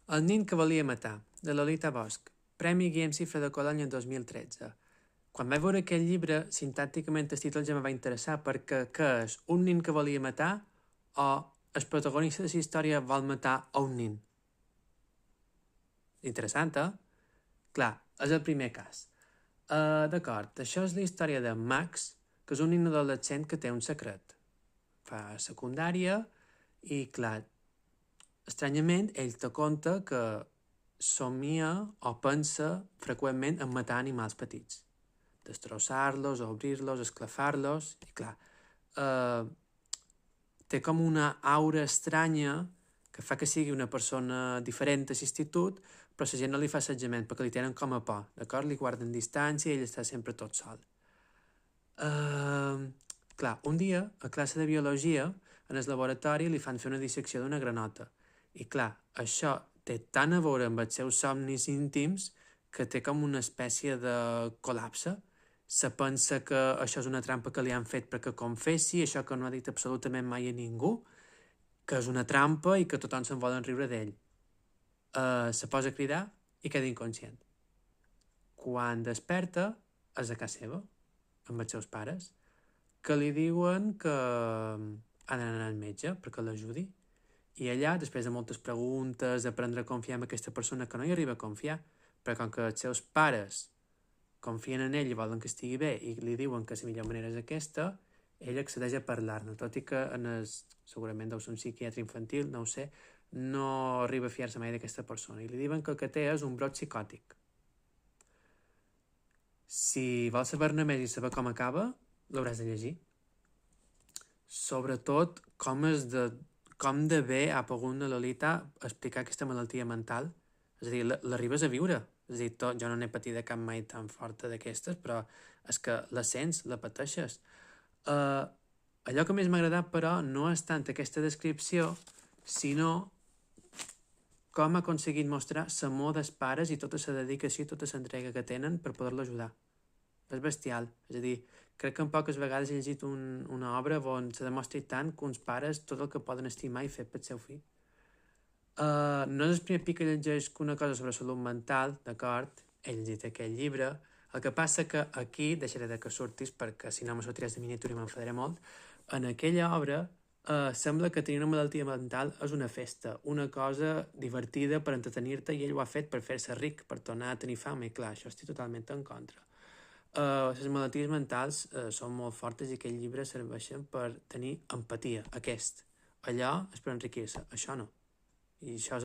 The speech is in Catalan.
El nin que volia matar, de Lolita Bosch, Premi Guillem Cifra de Colònia en 2013. Quan vaig veure aquest llibre, sintàcticament el títol ja em va interessar perquè què és? Un nin que volia matar o el protagonista de la història vol matar a un nin? Interessant, eh? Clar, és el primer cas. D'acord, això és la història de Max, que és un nin adolescent que té un secret. Fa secundària i, clar, estranyament, ell te conta que somia o pensa freqüentment en matar animals petits. Destrossar-los, obrir-los, esclafar-los, i clar, té com una aura estranya que fa que sigui una persona diferent a l'institut, però la gent no li fa assetjament perquè li tenen com a por, d'acord? Li guarden distància i ell està sempre tot sol. Clar, un dia, a classe de biologia, en el laboratori li fan fer una dissecció d'una granota. I clar, això té tant a veure amb els seus somnis íntims que té com una espècie de col·lapse. Se pensa que això és una trampa que li han fet perquè confessi, això que no ha dit absolutament mai a ningú, que és una trampa i que tothom se'n volen riure d'ell. Se posa a cridar i queda inconscient. Quan desperta, és a casa seva, amb els seus pares, que li diuen que ha d'anar al metge perquè l'ajudi. I allà, després de moltes preguntes, d'aprendre a confiar en aquesta persona que no hi arriba a confiar, però com que els seus pares confien en ell i volen que estigui bé i li diuen que la millor manera és aquesta, ell accedeix a parlar-ne, tot i que segurament deu ser un psiquiatre infantil, no ho sé, no arriba a fiar-se mai d'aquesta persona. I li diuen que el que té és un brot psicòtic. Si vols saber-ne més i saber com acaba, l'hauràs de llegir. Sobretot com de bé ha pogut la Lolita explicar aquesta malaltia mental. És a dir, l'arribes a viure. És a dir, jo no n'he patit de cap mai tan forta d'aquestes, però és que la sents, la pateixes. Allò que més m'ha agradat, però, no és tant aquesta descripció, sinó com ha aconseguit mostrar l'amor dels pares i tota la dedicació i tota l'entrega que tenen per poder-lo ajudar. És bestial. És a dir, crec que en poques vegades he llegit una obra on se demostri tant que uns pares tot el que poden estimar i fer pel seu fill. No és el primer pic que llegeix una cosa sobre salut mental, d'acord? He llegit aquest llibre. El que passa que aquí, deixaré de que surtis perquè si no me sortiràs de miniatura i m'enfadaré molt, en aquella obra sembla que tenir una malaltia mental és una festa, una cosa divertida per entretenir-te i ell ho ha fet per fer-se ric, per tornar a tenir fama i clar, això estic totalment en contra. Les malalties mentals són molt fortes i aquests llibres serveixen per tenir empatia, aquest. Allò és per enriquir-se, això no. I això és